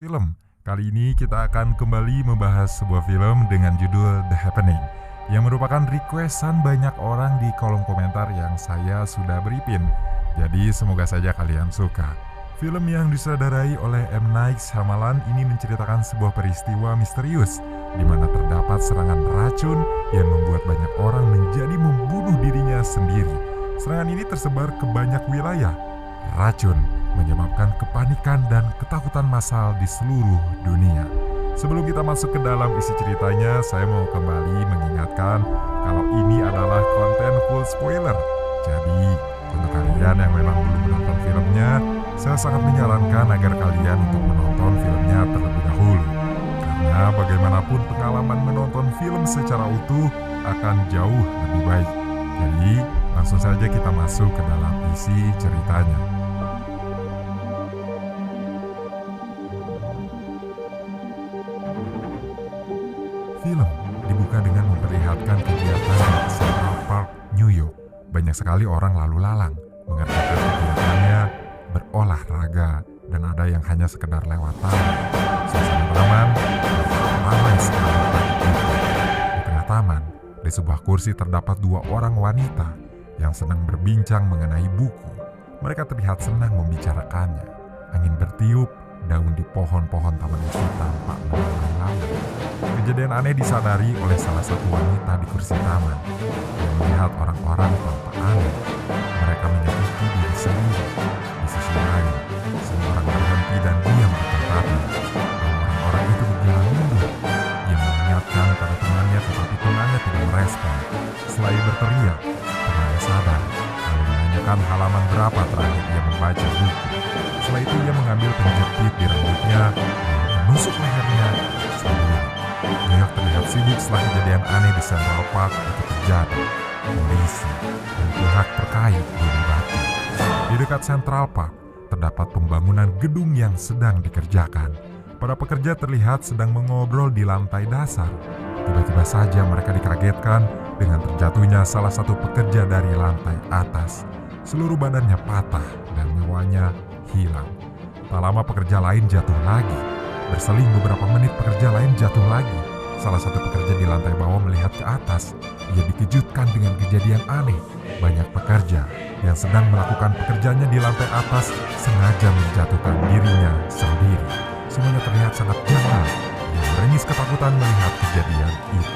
Film. Kali ini kita akan kembali membahas sebuah film dengan judul The Happening yang merupakan requestan banyak orang di kolom komentar yang saya sudah beripin. Jadi semoga saja kalian suka. Film yang disutradarai oleh M. Night Shyamalan ini menceritakan sebuah peristiwa misterius di mana terdapat serangan racun yang membuat banyak orang menjadi membunuh dirinya sendiri. Serangan ini tersebar ke banyak wilayah. Racun menyebabkan kepanikan dan ketakutan massal di seluruh dunia. Sebelum kita masuk ke dalam isi ceritanya, saya mau kembali mengingatkan kalau ini adalah konten full spoiler. Jadi, untuk kalian yang memang belum menonton filmnya, saya sangat menyarankan agar kalian untuk menonton filmnya terlebih dahulu. Karena bagaimanapun pengalaman menonton film secara utuh akan jauh lebih baik. Jadi, langsung saja kita masuk ke dalam isi ceritanya. Film dibuka dengan memperlihatkan kegiatan di Central Park, New York. Banyak sekali orang lalu lalang mengerjakan kegiatannya, berolahraga, dan ada yang hanya sekedar lewat taman. Suasana taman ramai sekali pagi itu. Di tengah taman, di sebuah kursi terdapat dua orang wanita yang sedang berbincang mengenai buku. Mereka terlihat senang membicarakannya. Angin bertiup, daun di pohon-pohon taman itu tampak melayang-layang. Kejadian aneh disadari oleh salah satu wanita di kursi taman yang melihat orang-orang tampak aneh. Mereka menyakiti diri sendiri. Di sisi lain, semua orang berhenti dan diam di tempatnya. Orang-orang itu berjalan mundur. Ia mengingatkan pada temannya, tetapi temannya tidak merespon. Setelah ia berteriak, temannya sadar lalu menanyakan halaman berapa terakhir ia membaca buku. Setelah itu ia mengambil penjepit di rambutnya lalu menusuk lehernya sendiri. New York terlihat sibuk setelah kejadian aneh di Central Park itu terjadi. Polisi dan pihak terkait dilibatkan. Di dekat Central Park terdapat pembangunan gedung yang sedang dikerjakan. Para pekerja terlihat sedang mengobrol di lantai dasar. Tiba-tiba saja mereka dikagetkan dengan terjatuhnya salah satu pekerja dari lantai atas. Seluruh badannya patah dan nyawanya hilang. Tak lama pekerja lain jatuh lagi. Berseling beberapa menit pekerja lain jatuh lagi. Salah satu pekerja di lantai bawah melihat ke atas. Ia dikejutkan dengan kejadian aneh. Banyak pekerja yang sedang melakukan pekerjaannya di lantai atas sengaja menjatuhkan dirinya sendiri. Semuanya terlihat sangat janggal. Ia merengis ketakutan melihat kejadian itu.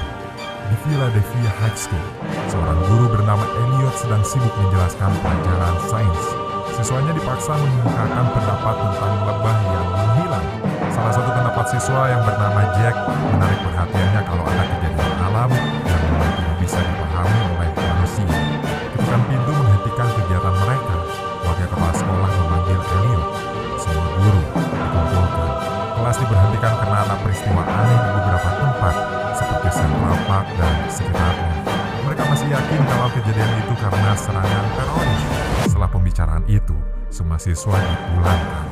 Di Philadelphia High School, seorang guru bernama Elliot sedang sibuk menjelaskan pelajaran sains. Siswanya dipaksa mengemukakan pendapat tentang lebah yang menghilang. Salah satu pendapat siswa yang bernama Jack menarik perhatiannya kalau ada kejadian alam yang mulai tidak bisa dipahami oleh manusia. Ketukan pintu menghentikan kegiatan mereka. Wakil kepala sekolah memanggil Elliot. Semua guru dikumpulkan. Kelas diberhentikan karena ada peristiwa aneh di beberapa tempat seperti Central Park dan sekitarnya. Mereka masih yakin kalau kejadian itu karena serangan teroris. Setelah pembicaraan itu, semua siswa dipulangkan.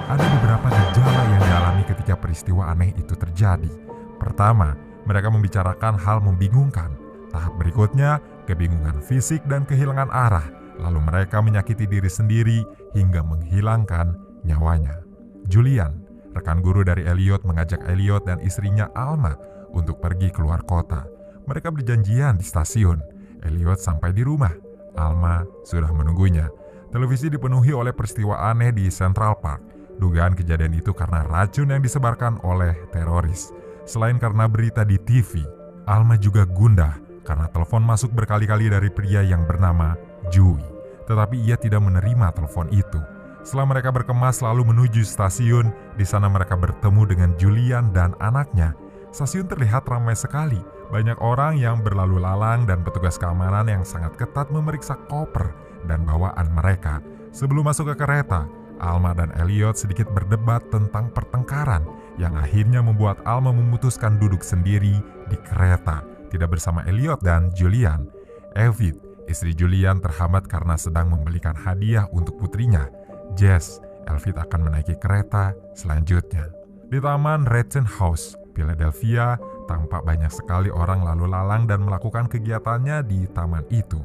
Ada beberapa gejala yang dialami ketika peristiwa aneh itu terjadi. Pertama, mereka membicarakan hal membingungkan. Tahap berikutnya, kebingungan fisik dan kehilangan arah. Lalu mereka menyakiti diri sendiri hingga menghilangkan nyawanya. Julian, rekan guru dari Elliot, mengajak Elliot dan istrinya Alma untuk pergi keluar kota. Mereka berjanjian di stasiun. Elliot sampai di rumah. Alma sudah menunggunya. Televisi dipenuhi oleh peristiwa aneh di Central Park. Dugaan kejadian itu karena racun yang disebarkan oleh teroris. Selain karena berita di TV, Alma juga gundah karena telepon masuk berkali-kali dari pria yang bernama Joey. Tetapi ia tidak menerima telepon itu. Setelah mereka berkemas lalu menuju stasiun, di sana mereka bertemu dengan Julian dan anaknya. Stasiun terlihat ramai sekali. Banyak orang yang berlalu lalang dan petugas keamanan yang sangat ketat memeriksa koper dan bawaan mereka. Sebelum masuk ke kereta, Alma dan Elliot sedikit berdebat tentang pertengkaran yang akhirnya membuat Alma memutuskan duduk sendiri di kereta, tidak bersama Elliot dan Julian. Evie, istri Julian, terhambat karena sedang membelikan hadiah untuk putrinya, Jess. Evie akan menaiki kereta selanjutnya. Di Taman Ratzenhaus, Philadelphia, tampak banyak sekali orang lalu lalang dan melakukan kegiatannya di taman itu.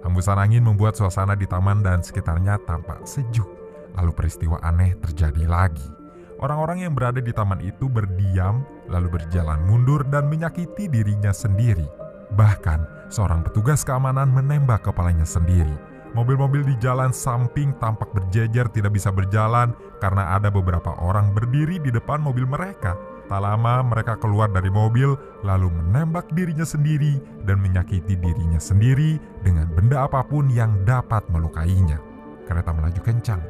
Hembusan angin membuat suasana di taman dan sekitarnya tampak sejuk. Lalu peristiwa aneh terjadi lagi. Orang-orang yang berada di taman itu berdiam, lalu berjalan mundur dan menyakiti dirinya sendiri. Bahkan, seorang petugas keamanan menembak kepalanya sendiri. Mobil-mobil di jalan samping tampak berjejer tidak bisa berjalan karena ada beberapa orang berdiri di depan mobil mereka. Tak lama mereka keluar dari mobil lalu menembak dirinya sendiri dan menyakiti dirinya sendiri dengan benda apapun yang dapat melukainya. Kereta melaju kencang.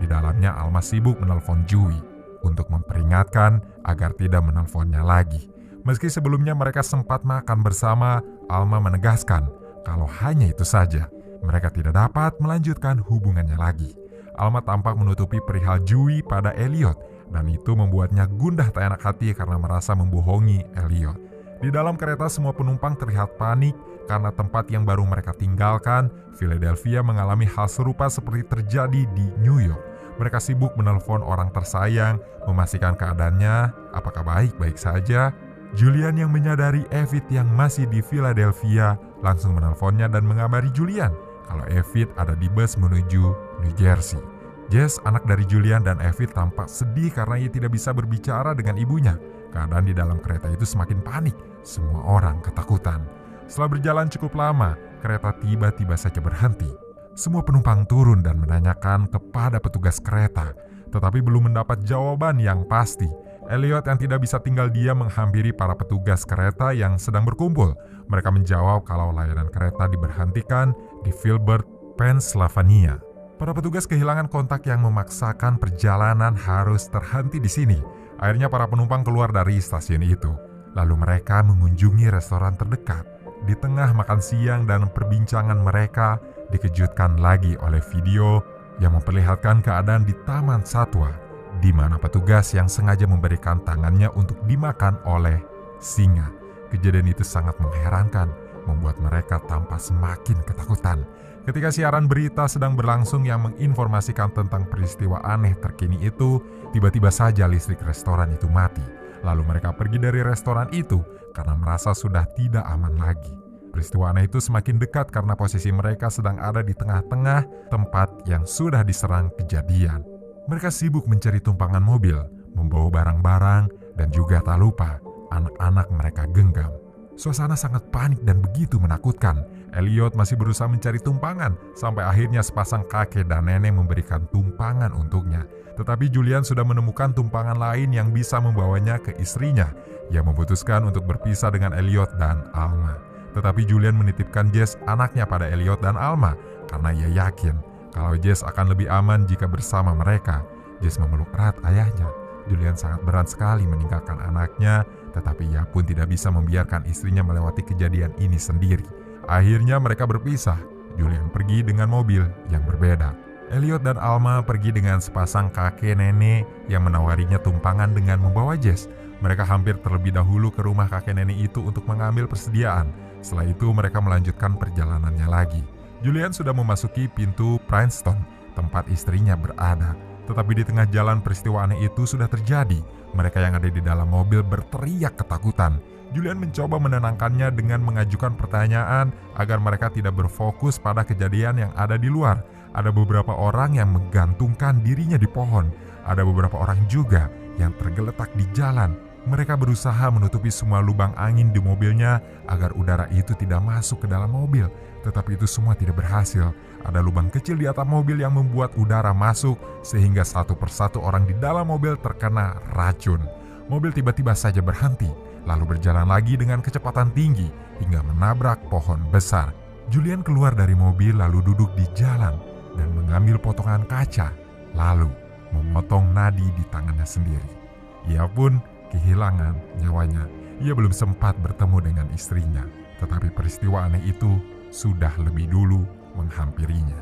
Di dalamnya Alma sibuk menelpon Jui untuk memperingatkan agar tidak menelponnya lagi. Meski sebelumnya mereka sempat makan bersama, Alma menegaskan kalau hanya itu saja, mereka tidak dapat melanjutkan hubungannya lagi. Alma tampak menutupi perihal Jui pada Elliot, dan itu membuatnya gundah tak enak hati karena merasa membohongi Elliot. Di dalam kereta semua penumpang terlihat panik karena tempat yang baru mereka tinggalkan, Philadelphia, mengalami hal serupa seperti terjadi di New York. Mereka sibuk menelpon orang tersayang, memastikan keadaannya apakah baik-baik saja. Julian yang menyadari Evid yang masih di Philadelphia langsung menelponnya dan mengabari Julian kalau Evid ada di bus menuju New Jersey. Jess, anak dari Julian dan Evid, tampak sedih karena ia tidak bisa berbicara dengan ibunya. Keadaan di dalam kereta itu semakin panik, semua orang ketakutan. Setelah berjalan cukup lama, kereta tiba-tiba saja berhenti. Semua penumpang turun dan menanyakan kepada petugas kereta, tetapi belum mendapat jawaban yang pasti. Elliot yang tidak bisa tinggal diam menghampiri para petugas kereta yang sedang berkumpul. Mereka menjawab kalau layanan kereta diberhentikan di Filbert, Pennsylvania. Para petugas kehilangan kontak yang memaksakan perjalanan harus terhenti di sini. Akhirnya para penumpang keluar dari stasiun itu. Lalu mereka mengunjungi restoran terdekat. Di tengah makan siang dan perbincangan mereka, dikejutkan lagi oleh video yang memperlihatkan keadaan di taman satwa, di mana petugas yang sengaja memberikan tangannya untuk dimakan oleh singa. Kejadian itu sangat mengherankan, membuat mereka tampak semakin ketakutan. Ketika siaran berita sedang berlangsung yang menginformasikan tentang peristiwa aneh terkini itu, tiba-tiba saja listrik restoran itu mati. Lalu mereka pergi dari restoran itu karena merasa sudah tidak aman lagi. Peristiwa aneh itu semakin dekat karena posisi mereka sedang ada di tengah-tengah tempat yang sudah diserang kejadian. Mereka sibuk mencari tumpangan mobil, membawa barang-barang, dan juga tak lupa, anak-anak mereka genggam. Suasana sangat panik dan begitu menakutkan. Elliot masih berusaha mencari tumpangan, sampai akhirnya sepasang kakek dan nenek memberikan tumpangan untuknya. Tetapi Julian sudah menemukan tumpangan lain yang bisa membawanya ke istrinya. Ia memutuskan untuk berpisah dengan Elliot dan Alma. Tetapi Julian menitipkan Jess, anaknya, pada Elliot dan Alma karena ia yakin kalau Jess akan lebih aman jika bersama mereka. Jess memeluk erat ayahnya. Julian sangat berat sekali meninggalkan anaknya, tetapi ia pun tidak bisa membiarkan istrinya melewati kejadian ini sendiri. Akhirnya mereka berpisah. Julian pergi dengan mobil yang berbeda. Elliot dan Alma pergi dengan sepasang kakek nenek yang menawarinya tumpangan dengan membawa Jess. Mereka hampir terlebih dahulu ke rumah kakek nenek itu untuk mengambil persediaan. Setelah itu mereka melanjutkan perjalanannya lagi. Julian sudah memasuki pintu Princeton, tempat istrinya berada. Tetapi di tengah jalan peristiwa aneh itu sudah terjadi. Mereka yang ada di dalam mobil berteriak ketakutan. Julian mencoba menenangkannya dengan mengajukan pertanyaan agar mereka tidak berfokus pada kejadian yang ada di luar. Ada beberapa orang yang menggantungkan dirinya di pohon. Ada beberapa orang juga yang tergeletak di jalan. Mereka berusaha menutupi semua lubang angin di mobilnya agar udara itu tidak masuk ke dalam mobil. Tetapi itu semua tidak berhasil. Ada lubang kecil di atap mobil yang membuat udara masuk sehingga satu persatu orang di dalam mobil terkena racun. Mobil tiba-tiba saja berhenti, lalu berjalan lagi dengan kecepatan tinggi hingga menabrak pohon besar. Julian keluar dari mobil lalu duduk di jalan dan mengambil potongan kaca, lalu memotong nadi di tangannya sendiri. Ia pun kehilangan nyawanya. Ia belum sempat bertemu dengan istrinya, tetapi peristiwa aneh itu sudah lebih dulu menghampirinya.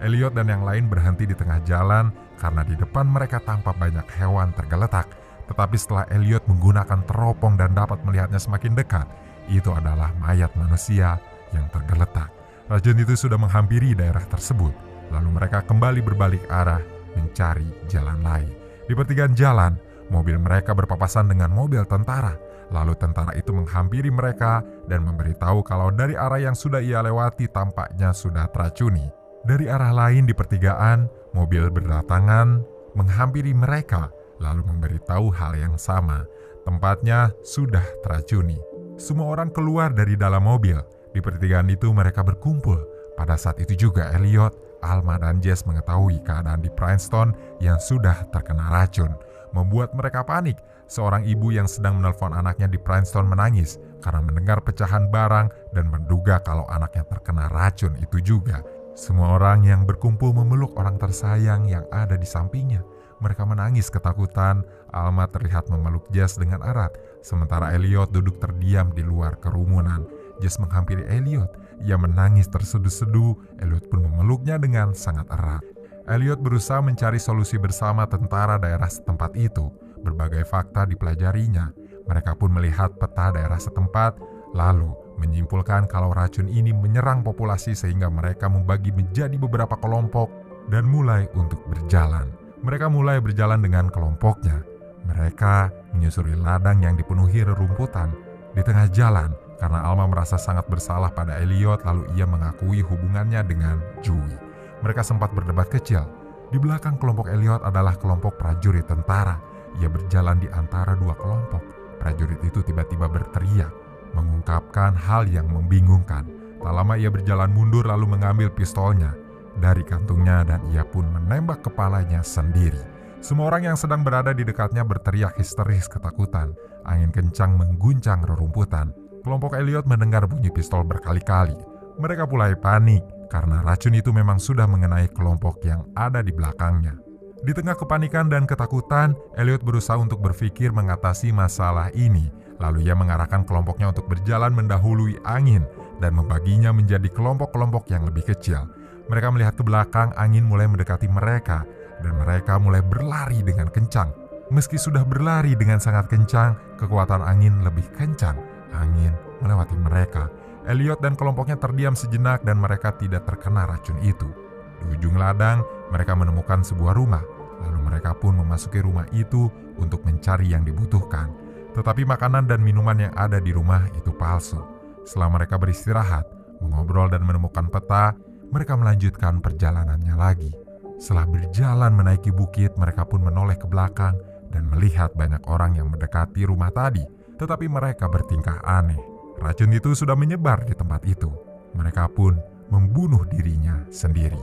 Elliot dan yang lain berhenti di tengah jalan karena di depan mereka tampak banyak hewan tergeletak. Tetapi setelah Elliot menggunakan teropong dan dapat melihatnya semakin dekat, itu adalah mayat manusia yang tergeletak. Racun itu sudah menghampiri daerah tersebut. Lalu mereka kembali berbalik arah mencari jalan lain. Di pertigaan jalan, mobil mereka berpapasan dengan mobil tentara. Lalu tentara itu menghampiri mereka dan memberitahu kalau dari arah yang sudah ia lewati tampaknya sudah teracuni. Dari arah lain di pertigaan, mobil berdatangan menghampiri mereka. lalu memberitahu hal yang sama. Tempatnya sudah teracuni. Semua orang keluar dari dalam mobil. Di pertigaan itu mereka berkumpul. Pada saat itu juga Elliot, Alma, dan Jess mengetahui keadaan di Princeton yang sudah terkena racun. Membuat mereka panik. Seorang ibu yang sedang menelpon anaknya di Princeton menangis karena mendengar pecahan barang dan menduga kalau anaknya terkena racun itu juga. Semua orang yang berkumpul memeluk orang tersayang yang ada di sampingnya. Mereka menangis ketakutan. Alma terlihat memeluk Jess dengan erat, sementara Elliot duduk terdiam di luar kerumunan. Jess menghampiri Elliot. Ia menangis terseduh-seduh. Elliot pun memeluknya dengan sangat erat. Elliot berusaha mencari solusi bersama tentara daerah setempat itu. Berbagai fakta dipelajarinya. Mereka pun melihat peta daerah setempat, lalu menyimpulkan kalau racun ini menyerang populasi sehingga mereka membagi menjadi beberapa kelompok dan mulai untuk berjalan. Mereka mulai berjalan dengan kelompoknya. Mereka menyusuri ladang yang dipenuhi rerumputan. Di tengah jalan, karena Alma merasa sangat bersalah pada Elliot, lalu ia mengakui hubungannya dengan Joey. Mereka sempat berdebat kecil. Di belakang kelompok Elliot adalah kelompok prajurit tentara. Ia berjalan di antara dua kelompok. Prajurit itu tiba-tiba berteriak, mengungkapkan hal yang membingungkan. Tak lama ia berjalan mundur lalu mengambil pistolnya dari kantungnya dan ia pun menembak kepalanya sendiri. Semua orang yang sedang berada di dekatnya berteriak histeris ketakutan. Angin kencang mengguncang rerumputan. Kelompok Elliot mendengar bunyi pistol berkali-kali. Mereka mulai panik karena racun itu memang sudah mengenai kelompok yang ada di belakangnya. Di tengah kepanikan dan ketakutan, Elliot berusaha untuk berpikir mengatasi masalah ini. Lalu ia mengarahkan kelompoknya untuk berjalan mendahului angin dan membaginya menjadi kelompok-kelompok yang lebih kecil. Mereka melihat ke belakang, angin mulai mendekati mereka dan mereka mulai berlari dengan kencang. Meski sudah berlari dengan sangat kencang, kekuatan angin lebih kencang. Angin melewati mereka. Elliot dan kelompoknya terdiam sejenak dan mereka tidak terkena racun itu. Di ujung ladang, mereka menemukan sebuah rumah. Lalu mereka pun memasuki rumah itu untuk mencari yang dibutuhkan. Tetapi makanan dan minuman yang ada di rumah itu palsu. Setelah mereka beristirahat, mengobrol dan menemukan peta, mereka melanjutkan perjalanannya lagi. Setelah berjalan menaiki bukit, mereka pun menoleh ke belakang dan melihat banyak orang yang mendekati rumah tadi. Tetapi mereka bertingkah aneh. Racun itu sudah menyebar di tempat itu. Mereka pun membunuh dirinya sendiri.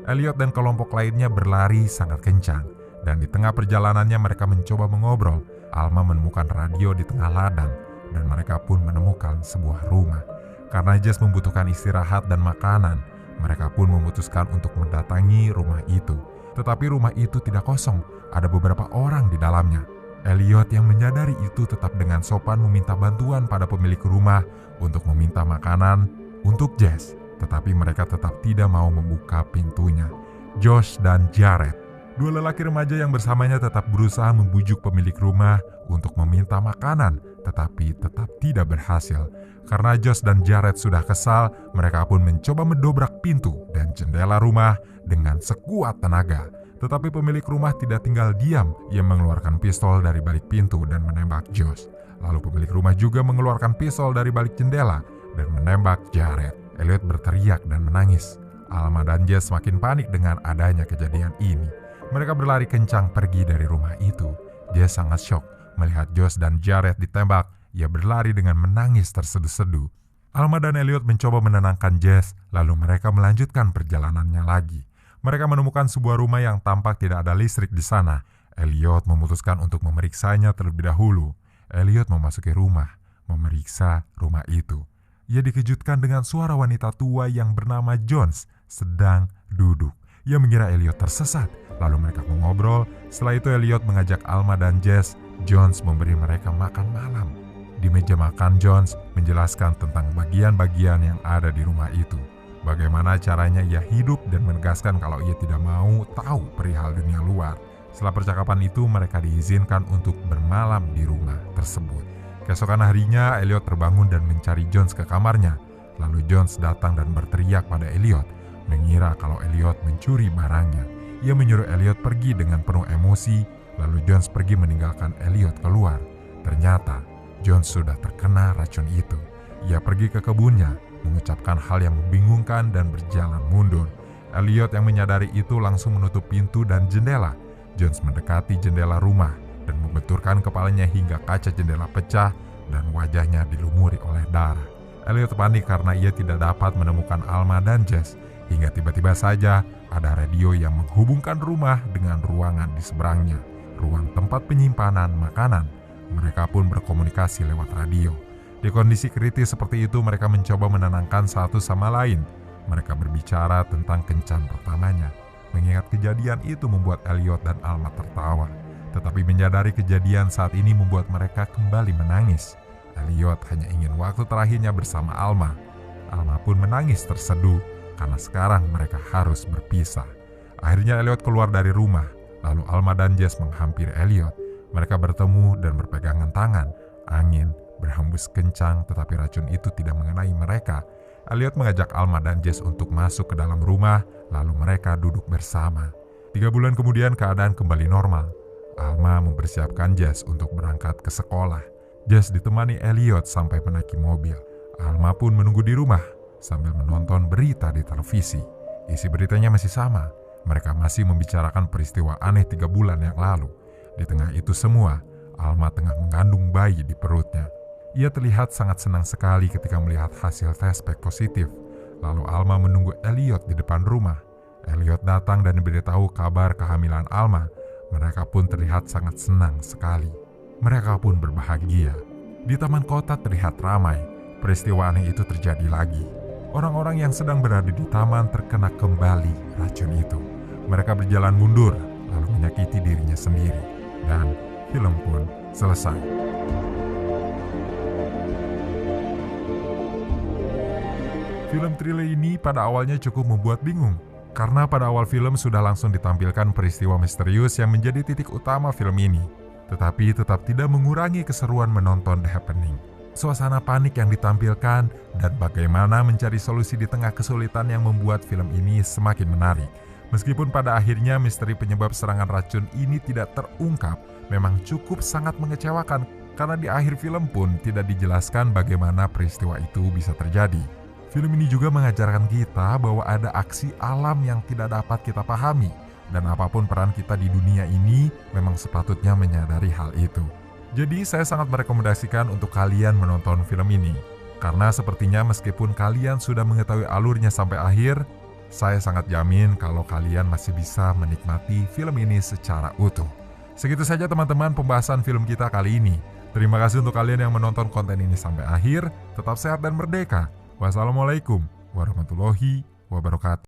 Elliot dan kelompok lainnya berlari sangat kencang. Dan di tengah perjalanannya mereka mencoba mengobrol. Alma menemukan radio di tengah ladang. Dan mereka pun menemukan sebuah rumah. Karena Jess membutuhkan istirahat dan makanan, mereka pun memutuskan untuk mendatangi rumah itu. Tetapi rumah itu tidak kosong. Ada beberapa orang di dalamnya. Elliot yang menyadari itu tetap dengan sopan meminta bantuan pada pemilik rumah untuk meminta makanan untuk Jess. Tetapi mereka tetap tidak mau membuka pintunya. Josh dan Jared, dua lelaki remaja yang bersamanya, tetap berusaha membujuk pemilik rumah untuk meminta makanan, tetapi tetap tidak berhasil. Karena Josh dan Jared sudah kesal, mereka pun mencoba mendobrak pintu dan jendela rumah dengan sekuat tenaga. Tetapi pemilik rumah tidak tinggal diam. Ia mengeluarkan pistol dari balik pintu dan menembak Josh. Lalu pemilik rumah juga mengeluarkan pistol dari balik jendela dan menembak Jared. Elliot berteriak dan menangis. Alma dan Jess makin panik dengan adanya kejadian ini. Mereka berlari kencang pergi dari rumah itu. Jess sangat syok melihat Josh dan Jared ditembak. Ia berlari dengan menangis terseduh-seduh. Alma dan Elliot mencoba menenangkan Jess, lalu mereka melanjutkan perjalanannya lagi. Mereka menemukan sebuah rumah yang tampak tidak ada listrik di sana. Elliot memutuskan untuk memeriksanya terlebih dahulu. Elliot memasuki rumah, memeriksa rumah itu. Ia dikejutkan dengan suara wanita tua yang bernama Jones sedang duduk. Ia mengira Elliot tersesat, lalu mereka mengobrol. Setelah itu Elliot mengajak Alma dan Jess. Jones memberi mereka makan malam. Di meja makan, Jones menjelaskan tentang bagian-bagian yang ada di rumah itu. Bagaimana caranya ia hidup dan menegaskan kalau ia tidak mau tahu perihal dunia luar. Setelah percakapan itu, mereka diizinkan untuk bermalam di rumah tersebut. Keesokan harinya, Elliot terbangun dan mencari Jones ke kamarnya. Lalu Jones datang dan berteriak pada Elliot, mengira kalau Elliot mencuri barangnya. Ia menyuruh Elliot pergi dengan penuh emosi, lalu Jones pergi meninggalkan Elliot keluar. Ternyata, Jones sudah terkena racun itu. Ia pergi ke kebunnya, mengucapkan hal yang membingungkan dan berjalan mundur. Elliot yang menyadari itu langsung menutup pintu dan jendela. Jones mendekati jendela rumah. membenturkan kepalanya hingga kaca jendela pecah dan wajahnya dilumuri oleh darah. Elliot panik karena ia tidak dapat menemukan Alma dan Jess, hingga tiba-tiba saja ada radio yang menghubungkan rumah dengan ruangan di seberangnya, ruang tempat penyimpanan makanan. Mereka pun berkomunikasi lewat radio. Di kondisi kritis seperti itu, mereka mencoba menenangkan satu sama lain. Mereka berbicara tentang kencan pertamanya. Mengingat kejadian itu membuat Elliot dan Alma tertawa. Tetapi menyadari kejadian saat ini membuat mereka kembali menangis. Elliot hanya ingin waktu terakhirnya bersama Alma. Alma pun menangis terseduh karena sekarang mereka harus berpisah. Akhirnya Elliot keluar dari rumah. Lalu Alma dan Jess menghampiri Elliot. Mereka bertemu dan berpegangan tangan. Angin berhembus kencang tetapi racun itu tidak mengenai mereka. Elliot mengajak Alma dan Jess untuk masuk ke dalam rumah, lalu mereka duduk bersama. 3 bulan kemudian keadaan kembali normal. Alma mempersiapkan Jess untuk berangkat ke sekolah. Jess ditemani Elliot sampai menaiki mobil. Alma pun menunggu di rumah sambil menonton berita di televisi. Isi beritanya masih sama. Mereka masih membicarakan peristiwa aneh 3 bulan yang lalu. Di tengah itu semua, Alma tengah mengandung bayi di perutnya. Ia terlihat sangat senang sekali ketika melihat hasil tes pack positif. Lalu Alma menunggu Elliot di depan rumah. Elliot datang dan diberitahu kabar kehamilan Alma. Mereka pun terlihat sangat senang sekali. Mereka pun berbahagia. Di taman kota terlihat ramai. Peristiwa aneh itu terjadi lagi. Orang-orang yang sedang berada di taman terkena kembali racun itu. Mereka berjalan mundur, lalu menyakiti dirinya sendiri. Dan film pun selesai. Film thriller ini pada awalnya cukup membuat bingung. Karena pada awal film sudah langsung ditampilkan peristiwa misterius yang menjadi titik utama film ini. Tetapi tetap tidak mengurangi keseruan menonton The Happening. Suasana panik yang ditampilkan dan bagaimana mencari solusi di tengah kesulitan yang membuat film ini semakin menarik. Meskipun pada akhirnya misteri penyebab serangan racun ini tidak terungkap, memang cukup sangat mengecewakan karena di akhir film pun tidak dijelaskan bagaimana peristiwa itu bisa terjadi. Film ini juga mengajarkan kita bahwa ada aksi alam yang tidak dapat kita pahami, dan apapun peran kita di dunia ini memang sepatutnya menyadari hal itu. Jadi saya sangat merekomendasikan untuk kalian menonton film ini, karena sepertinya meskipun kalian sudah mengetahui alurnya sampai akhir, saya sangat jamin kalau kalian masih bisa menikmati film ini secara utuh. Segitu saja teman-teman pembahasan film kita kali ini. Terima kasih untuk kalian yang menonton konten ini sampai akhir. Tetap sehat dan merdeka. Wassalamualaikum warahmatullahi wabarakatuh.